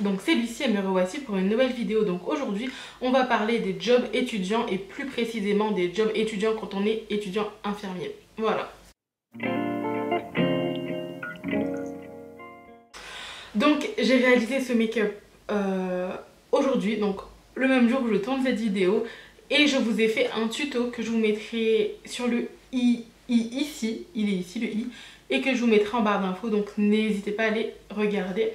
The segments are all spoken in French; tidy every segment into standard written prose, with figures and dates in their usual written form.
donc c'est Lucie et me revoici pour une nouvelle vidéo. Donc aujourd'hui on va parler des jobs étudiants et plus précisément des jobs étudiants quand on est étudiant infirmier. Voilà. Donc j'ai réalisé ce make-up aujourd'hui, donc le même jour où je tourne cette vidéo, et je vous ai fait un tuto que je vous mettrai sur le ici, il est ici le i, et que je vous mettrai en barre d'infos, donc n'hésitez pas à aller regarder.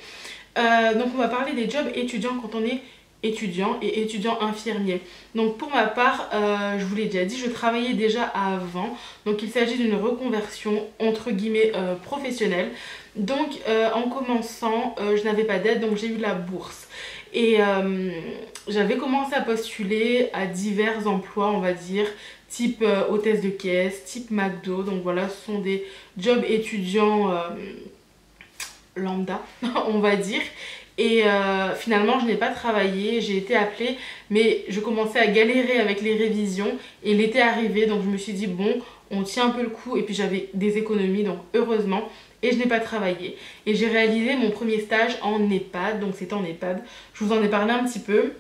Donc on va parler des jobs étudiants quand on est étudiant et étudiant infirmier. Donc pour ma part, je vous l'ai déjà dit, je travaillais déjà avant. Donc il s'agit d'une reconversion entre guillemets professionnelle. Donc en commençant, je n'avais pas d'aide, donc j'ai eu la bourse. Et j'avais commencé à postuler à divers emplois, on va dire, type hôtesse de caisse, type McDo. Donc voilà, ce sont des jobs étudiants lambda, on va dire. Et finalement je n'ai pas travaillé, j'ai été appelée, mais je commençais à galérer avec les révisions et l'été arrivé, donc je me suis dit bon, on tient un peu le coup, et puis j'avais des économies, donc heureusement, et je n'ai pas travaillé. Et j'ai réalisé mon premier stage en EHPAD, donc c'était en EHPAD, je vous en ai parlé un petit peu.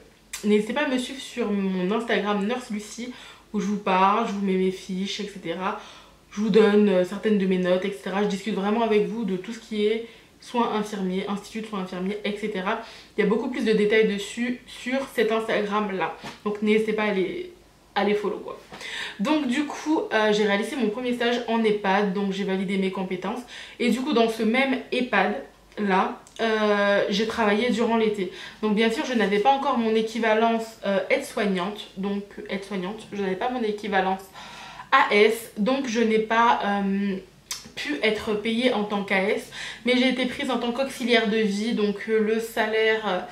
N'hésitez pas à me suivre sur mon Instagram Nurse Lucie, où je vous parle, je vous mets mes fiches, etc. Je vous donne certaines de mes notes, etc. Je discute vraiment avec vous de tout ce qui est soins infirmiers, institut de soins infirmiers, etc. Il y a beaucoup plus de détails dessus sur cet Instagram là. Donc n'hésitez pas à les follow quoi. Donc du coup j'ai réalisé mon premier stage en EHPAD, donc j'ai validé mes compétences. Et du coup dans ce même EHPAD là, j'ai travaillé durant l'été. Donc bien sûr je n'avais pas encore mon équivalence aide-soignante. Donc aide-soignante, je n'avais pas mon équivalence AS. Donc je n'ai pas pu être payée en tant qu'AS, mais j'ai été prise en tant qu'auxiliaire de vie. Donc le salaire,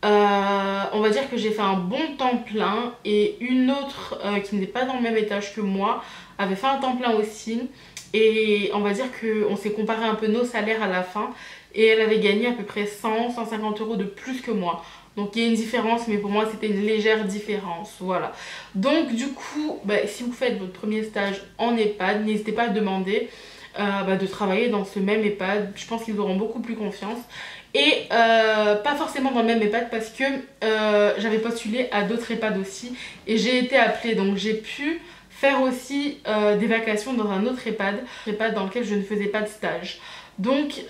on va dire que j'ai fait un bon temps plein, et une autre qui n'est pas dans le même étage que moi avait fait un temps plein aussi, et on va dire qu'on s'est comparé un peu nos salaires à la fin, et elle avait gagné à peu près 100-150 euros de plus que moi. Donc il y a une différence, mais pour moi c'était une légère différence, voilà. Donc du coup, si vous faites votre premier stage en EHPAD, n'hésitez pas à demander de travailler dans ce même EHPAD. Je pense qu'ils auront beaucoup plus confiance. Et pas forcément dans le même EHPAD, parce que j'avais postulé à d'autres EHPAD aussi, et j'ai été appelée, donc j'ai pu faire aussi des vacations dans un autre EHPAD dans lequel je ne faisais pas de stage. Donc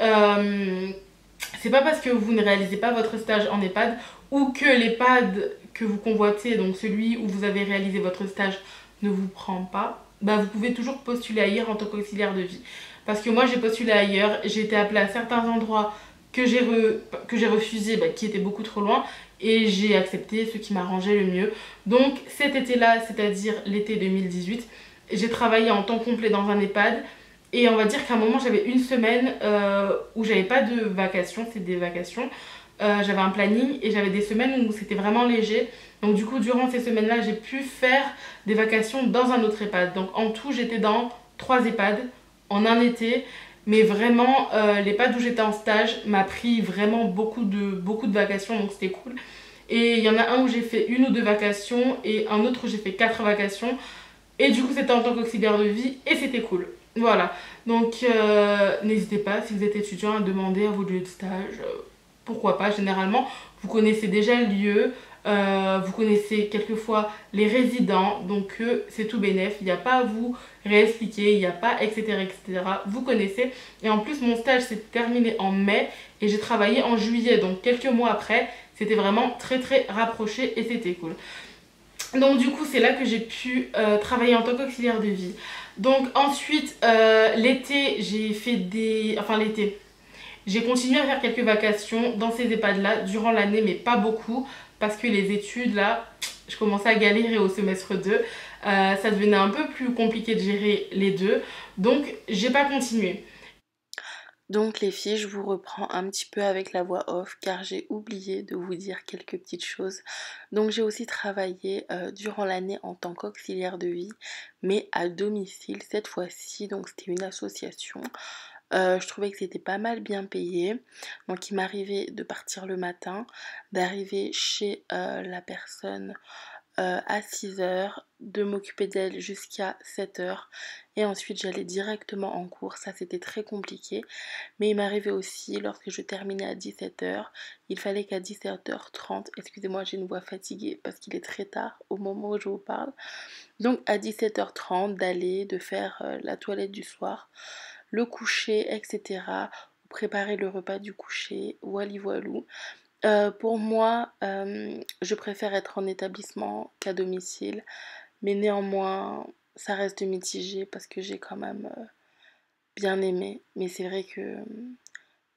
c'est pas parce que vous ne réalisez pas votre stage en EHPAD ou que l'EHPAD que vous convoitez, donc celui où vous avez réalisé votre stage, ne vous prend pas, vous pouvez toujours postuler ailleurs en tant qu'auxiliaire de vie. Parce que moi j'ai postulé ailleurs, j'ai été appelée à certains endroits que j'ai refusé, qui étaient beaucoup trop loin, et j'ai accepté ce qui m'arrangeait le mieux. Donc cet été-là, c'est-à-dire l'été 2018, j'ai travaillé en temps complet dans un EHPAD. Et on va dire qu'à un moment j'avais une semaine où j'avais pas de vacations, c'est des vacations. J'avais un planning, et j'avais des semaines où c'était vraiment léger. Donc du coup durant ces semaines-là j'ai pu faire des vacations dans un autre EHPAD. Donc en tout j'étais dans 3 EHPAD en un été. Mais vraiment l'EHPAD où j'étais en stage m'a pris vraiment beaucoup de vacations, donc c'était cool. Et il y en a un où j'ai fait 1 ou 2 vacations, et un autre où j'ai fait 4 vacations. Et du coup c'était en tant qu'auxiliaire de vie, et c'était cool. Voilà, donc n'hésitez pas, si vous êtes étudiant, à demander à vos lieux de stage. Pourquoi pas, généralement vous connaissez déjà le lieu, vous connaissez quelquefois les résidents, donc c'est tout bénef, il n'y a pas à vous réexpliquer, il n'y a pas etc, etc, vous connaissez. Et en plus mon stage s'est terminé en mai, et j'ai travaillé en juillet, donc quelques mois après. C'était vraiment très très rapproché, et c'était cool. Donc du coup c'est là que j'ai pu travailler en tant qu'auxiliaire de vie. Donc ensuite l'été j'ai fait des... Enfin l'été, j'ai continué à faire quelques vacations dans ces EHPAD là durant l'année, mais pas beaucoup, parce que les études là, je commençais à galérer au semestre 2. Ça devenait un peu plus compliqué de gérer les deux, donc j'ai pas continué. Donc les filles, je vous reprends un petit peu avec la voix off, car j'ai oublié de vous dire quelques petites choses. Donc j'ai aussi travaillé durant l'année en tant qu'auxiliaire de vie, mais à domicile cette fois-ci. Donc c'était une association. Je trouvais que c'était pas mal bien payé. Donc il m'arrivait de partir le matin, d'arriver chez la personne à 6h, de m'occuper d'elle jusqu'à 7h et ensuite j'allais directement en cours. Ça c'était très compliqué, mais il m'arrivait aussi lorsque je terminais à 17h, il fallait qu'à 17h30, excusez-moi j'ai une voix fatiguée parce qu'il est très tard au moment où je vous parle, donc à 17h30 d'aller, de faire la toilette du soir, le coucher, etc. Préparer le repas du coucher, wally voilou. Pour moi, je préfère être en établissement qu'à domicile, mais néanmoins, ça reste mitigé parce que j'ai quand même bien aimé. Mais c'est vrai que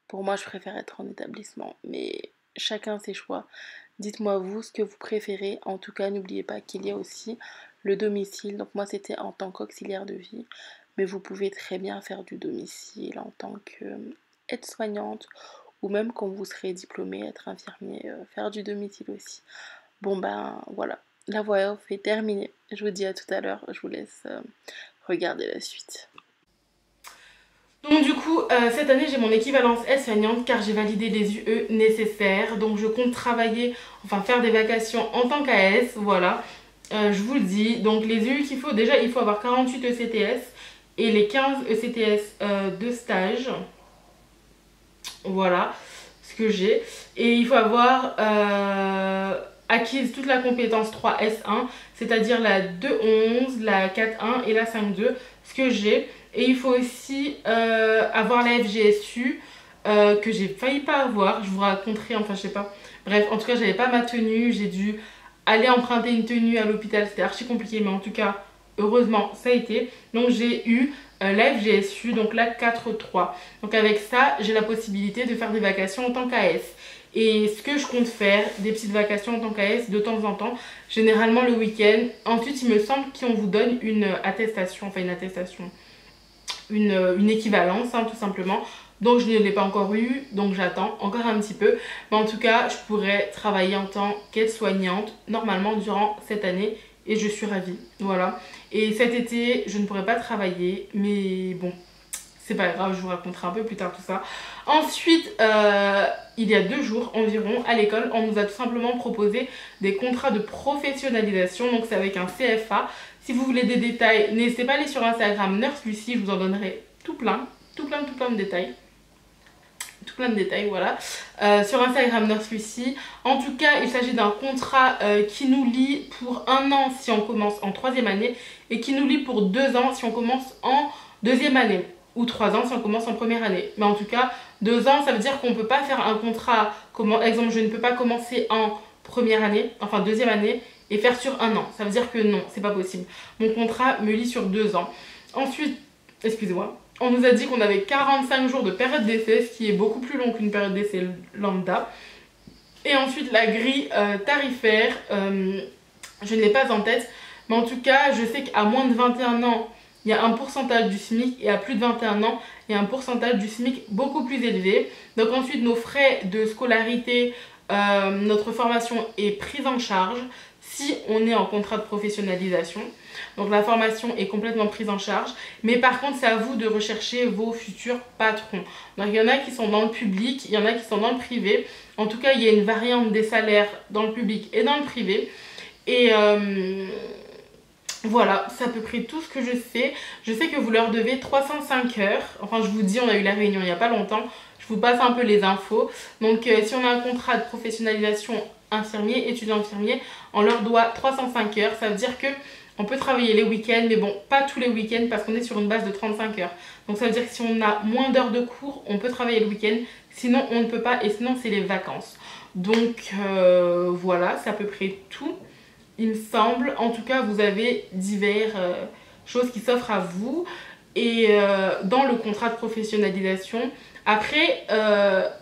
pour moi, je préfère être en établissement. Mais chacun ses choix. Dites-moi vous ce que vous préférez. En tout cas, n'oubliez pas qu'il y a aussi le domicile. Donc moi, c'était en tant qu'auxiliaire de vie. Mais vous pouvez très bien faire du domicile en tant qu'aide-soignante ou même quand vous serez diplômé, être infirmier, faire du domicile aussi. Bon ben voilà, la voix off est terminée. Je vous dis à tout à l'heure, je vous laisse regarder la suite. Donc du coup, cette année j'ai mon équivalence aide-soignante car j'ai validé les UE nécessaires. Donc je compte travailler, enfin faire des vacations en tant qu'AS, voilà. Je vous le dis, donc les UE qu'il faut, déjà il faut avoir 48 ECTS et les 15 ECTS de stage. Voilà ce que j'ai. Et il faut avoir acquise toute la compétence 3S1, c'est-à-dire la 2.11, la 4.1 et la 5.2, ce que j'ai. Et il faut aussi avoir la FGSU que j'ai failli pas avoir. Je vous raconterai, enfin je sais pas. Bref, en tout cas, j'avais pas ma tenue. J'ai dû aller emprunter une tenue à l'hôpital. C'était archi compliqué, mais en tout cas, heureusement, ça a été. Donc j'ai eu la FGSU, donc la 4.3. Donc avec ça, j'ai la possibilité de faire des vacations en tant qu'AS. Et ce que je compte faire, des petites vacations en tant qu'AS de temps en temps, généralement le week-end. Ensuite, il me semble qu'on vous donne une attestation, enfin une attestation, une équivalence hein, tout simplement. Donc je ne l'ai pas encore eu, donc j'attends encore un petit peu. Mais en tout cas, je pourrais travailler en tant qu'aide-soignante normalement durant cette année et je suis ravie. Voilà. Et cet été, je ne pourrai pas travailler, mais bon, c'est pas grave, je vous raconterai un peu plus tard tout ça. Ensuite, il y a 2 jours environ, à l'école, on nous a tout simplement proposé des contrats de professionnalisation. Donc c'est avec un CFA. Si vous voulez des détails, n'hésitez pas à aller sur Instagram Nurse Lucie, je vous en donnerai tout plein de détails. Tout plein de détails, voilà. Sur Instagram Nurse Lucie. En tout cas, il s'agit d'un contrat qui nous lie pour 1 an si on commence en 3e année et qui nous lie pour 2 ans si on commence en 2e année ou 3 ans si on commence en 1re année. Mais en tout cas, 2 ans, ça veut dire qu'on ne peut pas faire un contrat, comme exemple, je ne peux pas commencer en 1re année, enfin 2e année, et faire sur 1 an. Ça veut dire que non, c'est pas possible. Mon contrat me lie sur 2 ans. Ensuite, excusez-moi, on nous a dit qu'on avait 45 jours de période d'essai, ce qui est beaucoup plus long qu'une période d'essai lambda. Et ensuite, la grille tarifaire, je ne l'ai pas en tête, mais en tout cas, je sais qu'à moins de 21 ans, il y a un pourcentage du SMIC et à plus de 21 ans, il y a un pourcentage du SMIC beaucoup plus élevé. Donc ensuite, nos frais de scolarité, notre formation est prise en charge si on est en contrat de professionnalisation. Donc la formation est complètement prise en charge. Mais par contre, c'est à vous de rechercher vos futurs patrons. Donc il y en a qui sont dans le public, il y en a qui sont dans le privé. En tout cas, il y a une variante des salaires dans le public et dans le privé. Et voilà, c'est à peu près tout ce que je sais. Je sais que vous leur devez 305 heures. Enfin, je vous dis, on a eu la réunion il n'y a pas longtemps. Je vous passe un peu les infos. Donc, si on a un contrat de professionnalisation infirmier, étudiant infirmier, on leur doit 305 heures. Ça veut dire que on peut travailler les week-ends, mais bon, pas tous les week-ends parce qu'on est sur une base de 35 heures. Donc, ça veut dire que si on a moins d'heures de cours, on peut travailler le week-end. Sinon, on ne peut pas et sinon, c'est les vacances. Donc, voilà, c'est à peu près tout. Il me semble, en tout cas, vous avez diverses choses qui s'offrent à vous et dans le contrat de professionnalisation. Après,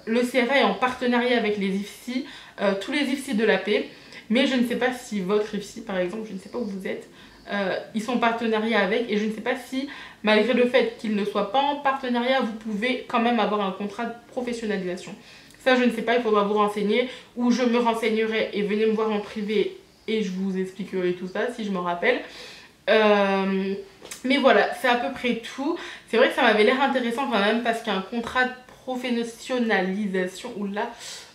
le CFA est en partenariat avec les IFSI, tous les IFSI de la paix, mais je ne sais pas si votre IFSI, par exemple, je ne sais pas où vous êtes, ils sont en partenariat avec et je ne sais pas si, malgré le fait qu'ils ne soient pas en partenariat, vous pouvez quand même avoir un contrat de professionnalisation. Ça, je ne sais pas, il faudra vous renseigner ou je me renseignerai et venez me voir en privé et je vous expliquerai tout ça si je me rappelle. Mais voilà, c'est à peu près tout. C'est vrai que ça m'avait l'air intéressant quand même parce qu'un contrat de professionnalisation, oula,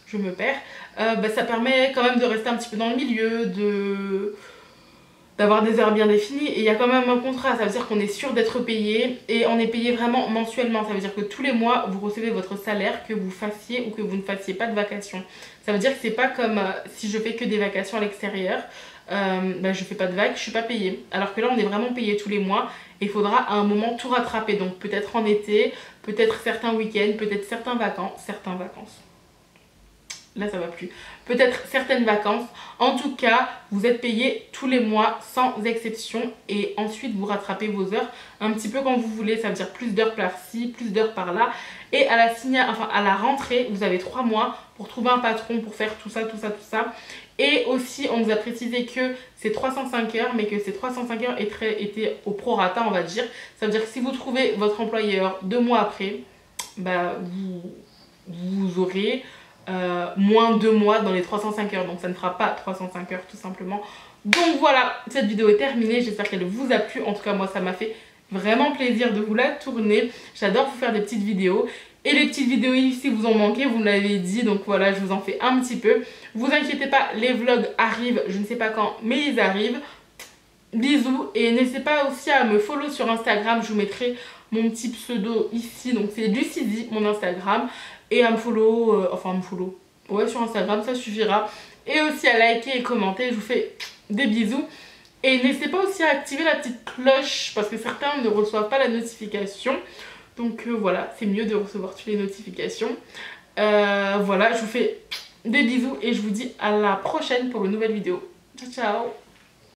je me perds, ça permet quand même de rester un petit peu dans le milieu, d'avoir des heures bien définies, et il y a quand même un contrat, ça veut dire qu'on est sûr d'être payé, et on est payé vraiment mensuellement, ça veut dire que tous les mois vous recevez votre salaire, que vous fassiez ou que vous ne fassiez pas de vacations. Ça veut dire que c'est pas comme si je fais que des vacations à l'extérieur, je fais pas de vagues, je suis pas payée. Alors que là on est vraiment payé tous les mois, et il faudra à un moment tout rattraper, donc peut-être en été, peut-être certains week-ends, peut-être certaines vacances. Là ça va plus. Peut-être certaines vacances. En tout cas, vous êtes payé tous les mois sans exception. Et ensuite, vous rattrapez vos heures un petit peu quand vous voulez. Ça veut dire plus d'heures par-ci, plus d'heures par-là. Et à la rentrée, vous avez 3 mois pour trouver un patron, pour faire tout ça, tout ça, tout ça. Et aussi, on nous a précisé que c'est 305 heures, mais que ces 305 heures étaient au prorata, on va dire. Ça veut dire que si vous trouvez votre employeur 2 mois après, vous aurez moins 2 mois dans les 305 heures, donc ça ne fera pas 305 heures tout simplement. Donc voilà, cette vidéo est terminée, j'espère qu'elle vous a plu. En tout cas moi ça m'a fait vraiment plaisir de vous la tourner. J'adore vous faire des petites vidéos, et les petites vidéos ici vous en manquez, vous me l'avez dit, donc voilà, je vous en fais un petit peu. Vous inquiétez pas, les vlogs arrivent, je ne sais pas quand, mais ils arrivent. Bisous, et n'hésitez pas aussi à me follow sur Instagram, je vous mettrai mon petit pseudo ici, donc c'est Lucidy, mon Instagram, et à me follow, ouais, sur Instagram, ça suffira. Et aussi à liker et commenter, je vous fais des bisous. Et n'hésitez pas aussi à activer la petite cloche, parce que certains ne reçoivent pas la notification. Donc voilà, c'est mieux de recevoir toutes les notifications. Voilà, je vous fais des bisous et je vous dis à la prochaine pour une nouvelle vidéo. Ciao, ciao!